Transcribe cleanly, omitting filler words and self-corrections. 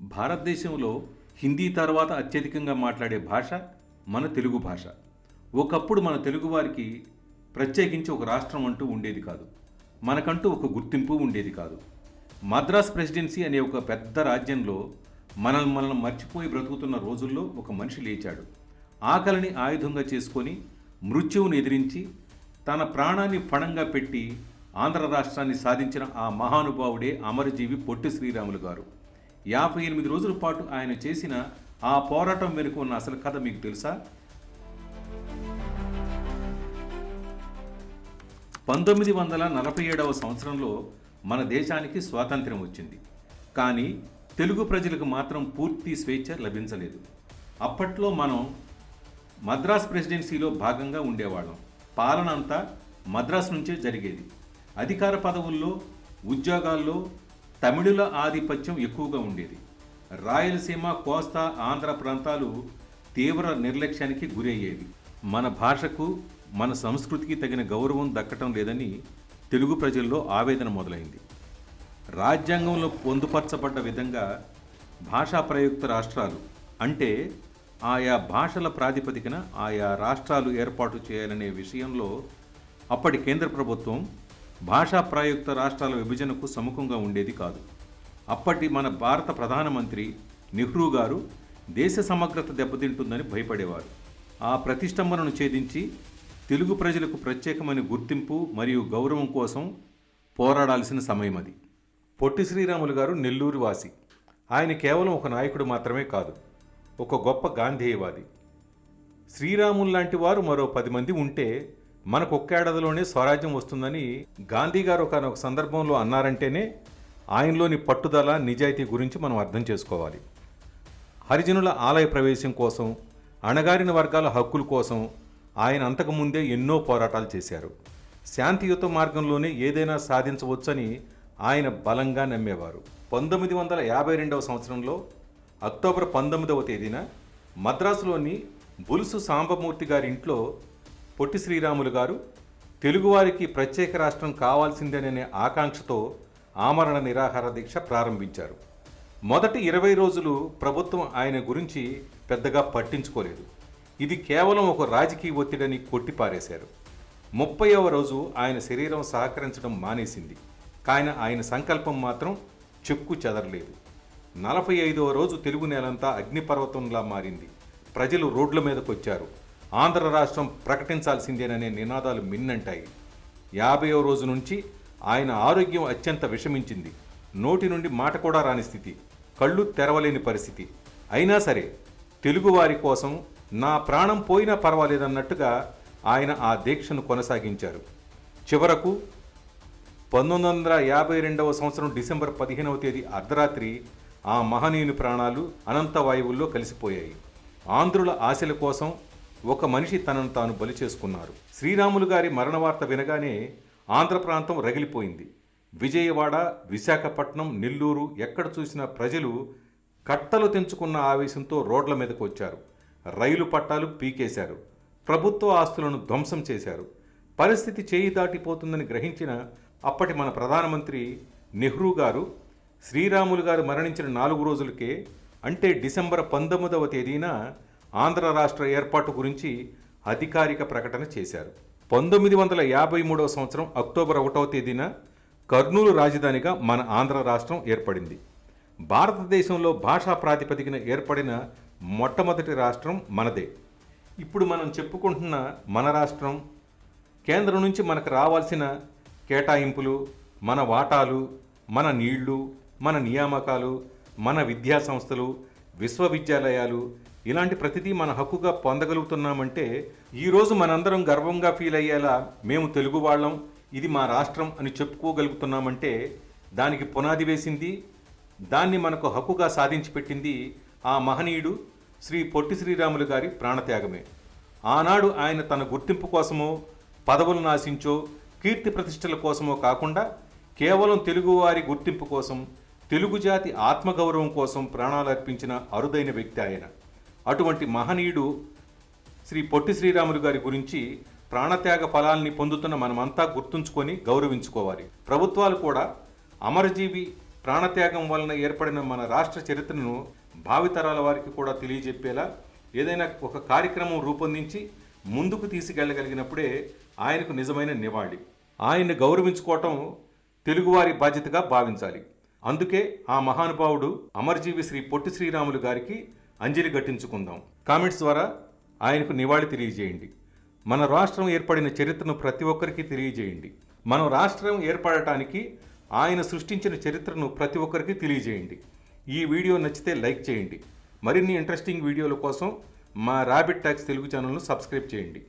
భారతదేశంలో హిందీ తర్వాత అత్యధికంగా మాట్లాడే భాష మన తెలుగు భాష. ఒకప్పుడు మన తెలుగువారికి ప్రత్యేకించి ఒక రాష్ట్రం అంటూ ఉండేది కాదు. మనకంటూ ఒక గుర్తింపు ఉండేది కాదు. మద్రాస్ ప్రెసిడెన్సీ అనే ఒక పెద్ద రాజ్యంలో మనల్ని మర్చిపోయి బ్రతుకుతున్న రోజుల్లో ఒక మనిషి లేచాడు. ఆకలిని ఆయుధంగా చేసుకొని మృత్యువును ఎదిరించి తన ప్రాణాన్ని పణంగా పెట్టి ఆంధ్ర రాష్ట్రాన్ని సాధించిన ఆ మహానుభావుడే అమరజీవి పొట్టి శ్రీరాములు గారు. 58 రోజుల పాటు ఆయన చేసిన ఆ పోరాటం వెనుక ఉన్న అసలు కథ మీకు తెలుసా? 1947వ సంవత్సరంలో మన దేశానికి స్వాతంత్ర్యం వచ్చింది. కానీ తెలుగు ప్రజలకు మాత్రం పూర్తి స్వేచ్ఛ లభించలేదు. అప్పట్లో మనం మద్రాస్ ప్రెసిడెన్సీలో భాగంగా ఉండేవాళ్ళం. పాలన అంతా మద్రాస్ నుంచే జరిగేది. అధికార పదవుల్లో, ఉద్యోగాల్లో తమిళుల ఆధిపత్యం ఎక్కువగా ఉండేది. రాయలసీమ, కోస్తా, ఆంధ్ర ప్రాంతాలు తీవ్ర నిర్లక్ష్యానికి గురయ్యేవి. మన భాషకు, మన సంస్కృతికి తగిన గౌరవం దక్కటం లేదని తెలుగు ప్రజల్లో ఆవేదన మొదలైంది. రాజ్యాంగంలో పొందుపరచబడ్డ విధంగా భాషా ప్రయుక్త రాష్ట్రాలు అంటే ఆయా భాషల ప్రాతిపదికన ఆయా రాష్ట్రాలు ఏర్పాటు చేయాలనే విషయంలో అప్పటి కేంద్ర ప్రభుత్వం భాషా ప్రయుక్త రాష్ట్రాల విభజనకు సముఖంగా ఉండేది కాదు. అప్పటి మన భారత ప్రధానమంత్రి నెహ్రూ గారు దేశ సమగ్రత దెబ్బతింటుందని భయపడేవారు. ఆ ప్రతిష్టంభనను ఛేదించి తెలుగు ప్రజలకు ప్రత్యేకమైన గుర్తింపు మరియు గౌరవం కోసం పోరాడాల్సిన సమయం అది. పొట్టి శ్రీరాములు గారు నెల్లూరు వాసి. ఆయన కేవలం ఒక నాయకుడు మాత్రమే కాదు, ఒక గొప్ప గాంధేయవాది. శ్రీరాములు లాంటి వారు మరో 10 మంది ఉంటే మనకు ఒక్కేడాదిలోనే స్వరాజ్యం వస్తుందని గాంధీ గారు ఒకనొక సందర్భంలో అన్నారంటేనే ఆయనలోని పట్టుదల, నిజాయితీ గురించి మనం అర్థం చేసుకోవాలి. హరిజనుల ఆలయ ప్రవేశం కోసం, అణగారిన వర్గాల హక్కుల కోసం ఆయన అంతకుముందే ఎన్నో పోరాటాలు చేశారు. శాంతియుత మార్గంలోనే ఏదైనా సాధించవచ్చని ఆయన బలంగా నమ్మేవారు. 1952వ సంవత్సరంలో అక్టోబర్ 19వ తేదీన మద్రాసులోని బులుసు సాంబమూర్తి గారి ఇంట్లో పొట్టి శ్రీరాములు గారు తెలుగువారికి ప్రత్యేక రాష్ట్రం కావాల్సిందేననే ఆకాంక్షతో ఆమరణ నిరాహార దీక్ష ప్రారంభించారు. మొదటి 20 రోజులు ప్రభుత్వం ఆయన గురించి పెద్దగా పట్టించుకోలేదు. ఇది కేవలం ఒక రాజకీయ ఒత్తిడిని కొట్టిపారేశారు. 30వ రోజు ఆయన శరీరం సహకరించడం మానేసింది. కానీ ఆయన సంకల్పం మాత్రం చెక్కు చెదరలేదు. 45వ రోజు తెలుగు నేలంతా అగ్నిపర్వతంలా మారింది. ప్రజలు రోడ్ల మీదకు వచ్చారు. ఆంధ్ర రాష్ట్రం ప్రకటించాల్సిందేననే నినాదాలు మిన్నంటాయి. 50వ రోజు నుంచి ఆయన ఆరోగ్యం అత్యంత విషమించింది. నోటి నుండి మాట కూడా రాని స్థితి, కళ్ళు తెరవలేని పరిస్థితి. అయినా సరే తెలుగువారి కోసం నా ప్రాణం పోయినా పర్వాలేదన్నట్టుగా ఆయన ఆ దీక్షను కొనసాగించారు. చివరకు 1952వ సంవత్సరం డిసెంబర్ 15వ తేదీ అర్ధరాత్రి ఆ మహనీయుని ప్రాణాలు అనంత వాయువుల్లో కలిసిపోయాయి. ఆంధ్రుల ఆశల కోసం ఒక మనిషి తనను తాను బలి చేసుకున్నారు. శ్రీరాములు గారి మరణ వార్త వినగానే ఆంధ్ర ప్రాంతం రగిలిపోయింది. విజయవాడ, విశాఖపట్నం, నెల్లూరు ఎక్కడ చూసినా ప్రజలు కట్టలు తెంచుకున్న ఆవేశంతో రోడ్ల మీదకు వచ్చారు. రైలు పట్టాలు పీకేశారు. ప్రభుత్వ ఆస్తులను ధ్వంసం చేశారు. పరిస్థితి చేయి దాటిపోతుందని గ్రహించిన అప్పటి మన ప్రధానమంత్రి నెహ్రూ గారు శ్రీరాములు గారు మరణించిన 4 రోజులకే అంటే డిసెంబర్ 19వ తేదీన ఆంధ్ర రాష్ట్ర ఏర్పాటు గురించి అధికారిక ప్రకటన చేశారు. 1953వ సంవత్సరం అక్టోబర్ 1వ తేదీన కర్నూలు రాజధానిగా మన ఆంధ్ర రాష్ట్రం ఏర్పడింది. భారతదేశంలో భాషా ప్రాతిపదికన ఏర్పడిన మొట్టమొదటి రాష్ట్రం మనదే. ఇప్పుడు మనం చెప్పుకుంటున్న మన రాష్ట్రం కేంద్రం నుంచి మనకు రావాల్సిన కేటాయింపులు, మన వాటాలు, మన నీళ్లు, మన నియామకాలు, మన విద్యా సంస్థలు, విశ్వవిద్యాలయాలు ఇలాంటి ప్రతిదీ మన హక్కుగా పొందగలుగుతున్నామంటే ఈరోజు మనందరం గర్వంగా ఫీల్ అయ్యేలా మేము తెలుగు వాళ్ళం, ఇది మా రాష్ట్రం అని చెప్పుకోగలుగుతున్నామంటే దానికి పునాది వేసింది, దాన్ని మనకు హక్కుగా సాధించి పెట్టింది ఆ మహనీయుడు శ్రీ పొట్టి శ్రీరాములు గారి ప్రాణత్యాగమే. ఆనాడు ఆయన తన గుర్తింపు కోసమో, పదవులను ఆశించో, కీర్తి ప్రతిష్టల కోసమో కాకుండా కేవలం తెలుగువారి గుర్తింపు కోసం, తెలుగు జాతి ఆత్మగౌరవం కోసం ప్రాణాలు అర్పించిన అరుదైన వ్యక్తి ఆయన. అటువంటి మహనీయుడు శ్రీ పొట్టి శ్రీరాములు గారి గురించి ప్రాణత్యాగ ఫలాల్ని పొందుతున్న మనమంతా గుర్తుంచుకొని గౌరవించుకోవాలి. ప్రభుత్వాలు కూడా అమరజీవి ప్రాణత్యాగం వలన ఏర్పడిన మన రాష్ట్ర చరిత్రను భావితరాల వారికి కూడా తెలియజెప్పేలా ఏదైనా ఒక కార్యక్రమం రూపొందించి ముందుకు తీసుకెళ్లగలిగినప్పుడే ఆయనకు నిజమైన నివాళి. ఆయన్ని గౌరవించుకోవటం తెలుగువారి బాధ్యతగా భావించాలి. అందుకే ఆ మహానుభావుడు అమరజీవి శ్రీ పొట్టి శ్రీరాములు గారికి అంజలి ఘటించుకుందాం. కామెంట్స్ ద్వారా ఆయనకు నివాళి తెలియజేయండి. మన రాష్ట్రం ఏర్పడిన చరిత్రను ప్రతి ఒక్కరికి తెలియజేయండి. మన రాష్ట్రం ఏర్పడటానికి ఆయన సృష్టించిన చరిత్రను ప్రతి ఒక్కరికి తెలియజేయండి. ఈ వీడియో నచ్చితే లైక్ చేయండి. మరిన్ని ఇంట్రెస్టింగ్ వీడియోల కోసం మా ర్యాబిట్ టాక్స్ తెలుగు ఛానల్ను సబ్స్క్రైబ్ చేయండి.